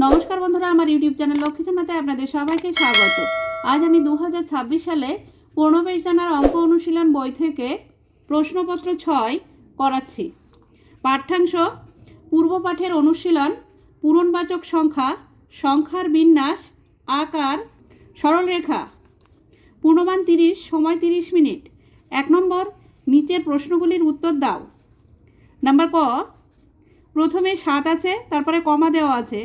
নমস্কার বন্ধুরা, আমার ইউটিউব চ্যানেল লক্ষ্মীচানাতে আপনাদের সবাইকে স্বাগত। আজ আমি 2026 সালে 15 জানার অঙ্ক অনুশীলন বই থেকে প্রশ্নপত্র 6 করাচ্ছি। পাঠ্যাংশ: পূর্বপাঠের অনুশীলন, পূরণবাচক সংখ্যা, সংখ্যার বিন্যাস, আকার, সরলরেখা। পূর্ণমান 30, সময় 30 মিনিট। 1 নম্বর, নিচের প্রশ্নগুলির উত্তর দাও। নাম্বার ক, প্রথমে 7 আছে, তারপরে কমা দেওয়া আছে,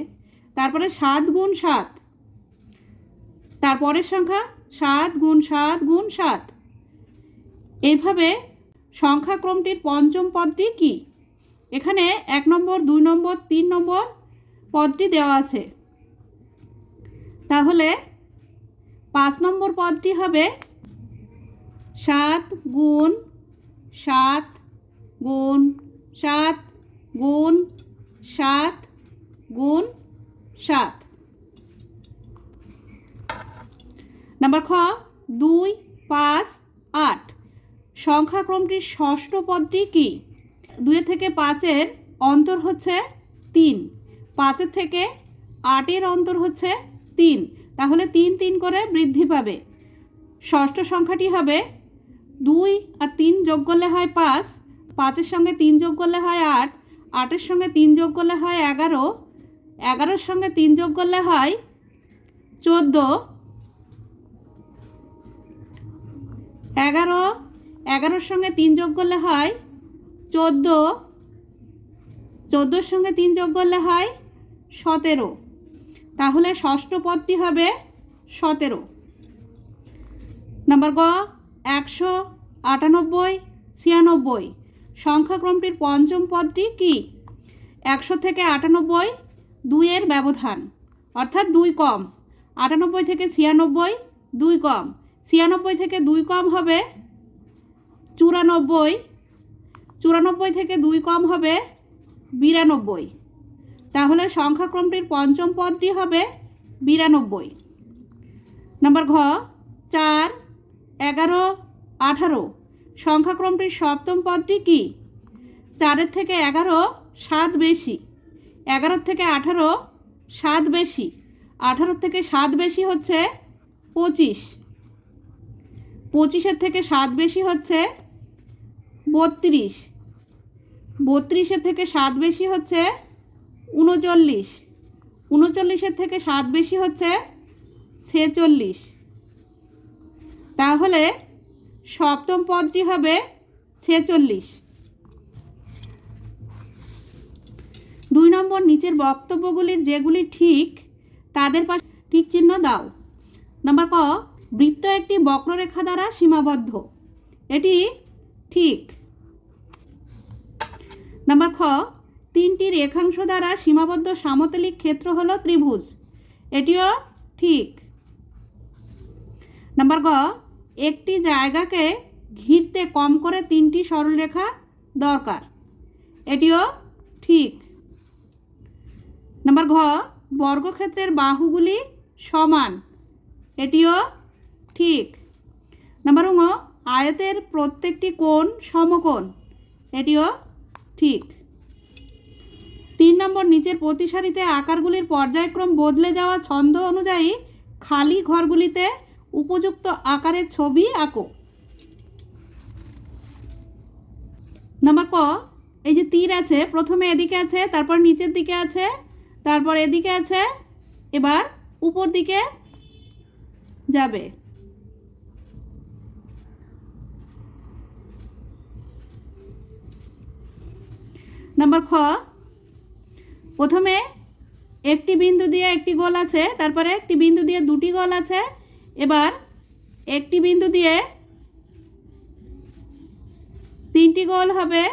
তারপরে 7 গুণ 7, তারপরের সংখ্যা 7 গুণ 7 গুণ 7। এইভাবে সংখ্যাক্রমটির পঞ্চম পদটি কি? এখানে 1 নম্বর, 2 নম্বর, 3 নম্বর পদটি দেওয়া আছে। তাহলে 5 নম্বর পদটি হবে 7 গুণ 7 গুণ 7 গুণ 7 গুণ 7। নাম্বার খ, 2, 5, 8 সংখ্যাক্রমটির ষষ্ঠ পদটি কি? 2 থেকে 5-এর অন্তর হচ্ছে 3, 5 থেকে 8-এর অন্তর হচ্ছে 3, তাহলে 3 3 করে বৃদ্ধি পাবে। ষষ্ঠ সংখ্যাটি হবে 2 আর 3 যোগ করলে হয় 5, 5-এর সঙ্গে 3 যোগ করলে হয় 8, 8-এর সঙ্গে 3 যোগ করলে হয় 11, 11-এর সঙ্গে 3 যোগ করলে হয় 14, 11, 11-এর সঙ্গে 3 যোগ করলে হয় 14, 14-এর সঙ্গে 3 যোগ করলে হয় 17, তাহলে ষষ্ঠ পদটি হবে 17। নাম্বার গ, 198, 96 সংখ্যাক্রমটির পঞ্চম পদটি কি? 100 থেকে 98 2-এর ব্যবধান, অর্থাৎ 2 কম। 98 থেকে 96 2 কম, 96 থেকে 2 কম হবে 94, 94 থেকে 2 কম হবে 92, তাহলে সংখ্যাক্রমটির পঞ্চম পদটি হবে 92। নাম্বার ঘ, 4, 11, 18 সংখ্যাক্রমটির সপ্তম পদটি কি? 4-এর থেকে 11 7 বেশি, 11 থেকে 18 7 বেশি, 18 থেকে 7 বেশি হচ্ছে 25, 25-এর থেকে 7 বেশি হচ্ছে 32, 32-এর থেকে 7 বেশি হচ্ছে 39, 39-এর থেকে 7 বেশি হচ্ছে 46, তাহলে সপ্তম পদটি হবে 46। 2 নম্বর, নিচের বক্তব্যগুলির যেগুলি ঠিক তাদের পাশে ঠিক চিহ্ন দাও। নাম্বার ক, বৃত্ত একটি বক্ররেখা দ্বারা সীমাবদ্ধ, এটি ঠিক। নাম্বার খ, 3টি রেখাংশ দ্বারা সীমাবদ্ধ সমতলিক ক্ষেত্র হলো ত্রিভুজ, এটিও ঠিক। নাম্বার গ, একটি জায়গাকে ঘিরতে কম করে 3টি সরলরেখা দরকার, এটিও ঠিক। নাম্বার ঘ, বর্গক্ষেত্রের বাহুগুলি সমান, এটিও ঠিক। নাম্বার ঙ, আয়তের প্রত্যেকটি কোণ সমকোণ, এটিও ঠিক। 3 নম্বর, নিচের প্রতি সারিতে আকারগুলির পর্যায়ক্রম বদলে যাওয়া ছন্দ অনুযায়ী খালি ঘরগুলিতে উপযুক্ত আকারের ছবি আঁকো। নাম্বার ক, এই যে তীর আছে, প্রথমে এদিকে আছে, তারপর নিচের দিকে আছে, তারপর এদিকে আছে, এবার উপর দিকে যাবে। নাম্বার খ, প্রথমে একটি বিন্দু দিয়ে একটি গোল আছে, তারপরে একটি বিন্দু দিয়ে 2টি গোল আছে, এবার একটি বিন্দু দিয়ে 3টি গোল হবে,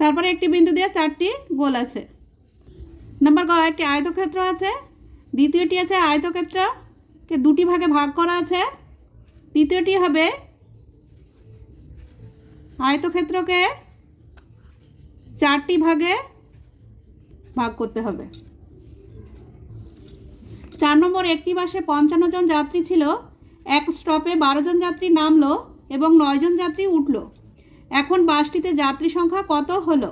তারপরে একটি বিন্দু দিয়ে 4টি গোল আছে। নাম্বার গ, একটি আয়তক্ষেত্র আছে, দ্বিতীয়টি আছে আয়তক্ষেত্রকে 2টি ভাগে ভাগ করা আছে, তৃতীয়টি হবে আয়তক্ষেত্রকে 4টি ভাগে ভাগ করতে হবে। 4 নম্বর, একটি বাসে 55 জন যাত্রী ছিল, এক স্টপে 12 জন যাত্রী নামলো এবং 9 জন যাত্রী উঠল। এখন বাসটিতে যাত্রী সংখ্যা কত হলো?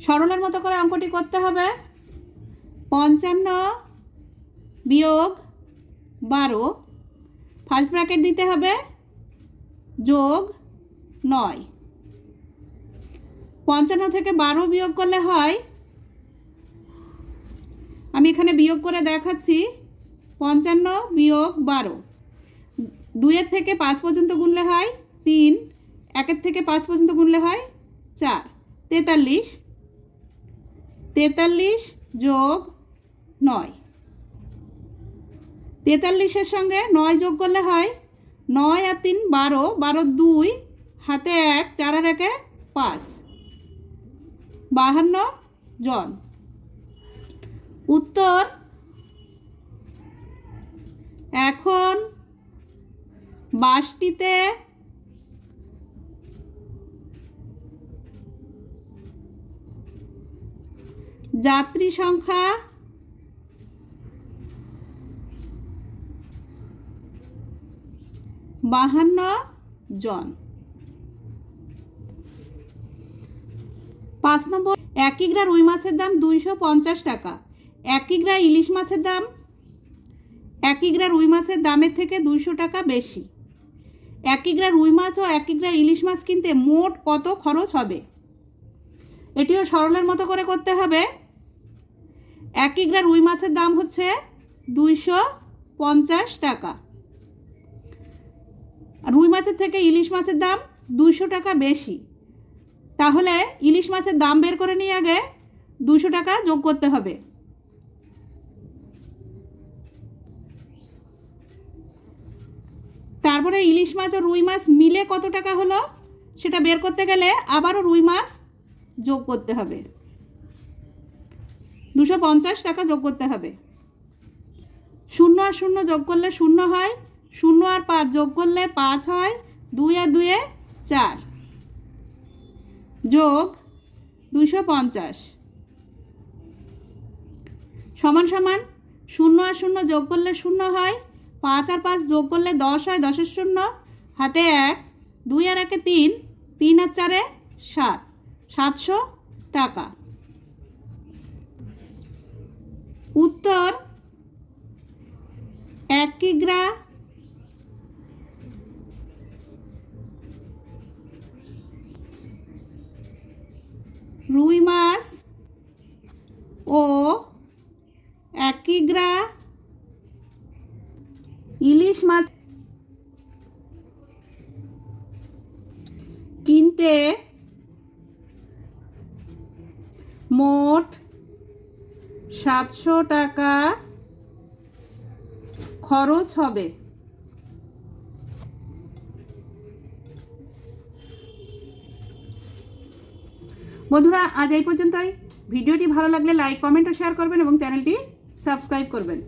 সরলের মতো করে অঙ্কটি করতে হবে। 55 বিয়োগ 12, ফার্স্ট ব্র্যাকেট দিতে হবে, যোগ 9। 55 থেকে 12 বিয়োগ করলে হয়, আমি এখানে বিয়োগ করে দেখাচ্ছি, 55 বিয়োগ 12, 2 থেকে 5 পর্যন্ত গুনলে হয় 3, 1 থেকে 5 পর্যন্ত গুনলে হয় 4, 43, 43 যোগ 9। 43-এর সঙ্গে 9 যোগ করলে হয় 9 আর 3 12, 12 2, হাতে 1, 4 আর 1 5, 52 জন। উত্তর, এখন বাসটিতে যাত্রী সংখ্যা 52 জন। 5 নম্বর, 1 কিগ্রা রুই মাছের দাম 250 টাকা। 1 কিগ্রা ইলিশ মাছের দাম 1 কিগ্রা রুই মাছের দামের থেকে 200 টাকা বেশি। 1 কিগ্রা রুই মাছ ও 1 কিগ্রা ইলিশ মাছ কিনতে মোট কত খরচ হবে? এটিও সরলের মতো করে করতে হবে। 1 কিগ্রা রুই মাছের দাম হচ্ছে 250 টাকা। রুই মাছের থেকে ইলিশ মাছের দাম 200 টাকা বেশি, তাহলে ইলিশ মাছের দাম বের করে নিয়ে আগে 200 টাকা যোগ করতে হবে। তারপরে ইলিশ মাছ ও রুই মাছ মিলে কত টাকা হলো সেটা বের করতে গেলে আবারও রুই মাছ যোগ করতে হবে, 250 টাকা যোগ করতে হবে। 0 আর 0 যোগ করলে 0 হয়, 0 আর 5 যোগ করলে 5 হয়, 2 আর 2 4, যোগ 250 সমান সমান 0 আর 0 যোগ করলে 0 হয়, 5 আর 5 যোগ করলে 10 হয়, 10 এর 0, হাতে 1, 2 আর 1 3, 3 আর 4 7, 700 টাকা। উত্তর, 1 কিগ্রা রুই মাছ ও 1 কিগ্রা ইলিশ মাছ কিনতে মোট 700 টাকা খরচ হবে। বন্ধুরা, আজ এই পর্যন্তই। ভিডিওটি ভালো লাগলে লাইক, কমেন্ট ও শেয়ার করবেন এবং চ্যানেলটি সাবস্ক্রাইব করবেন।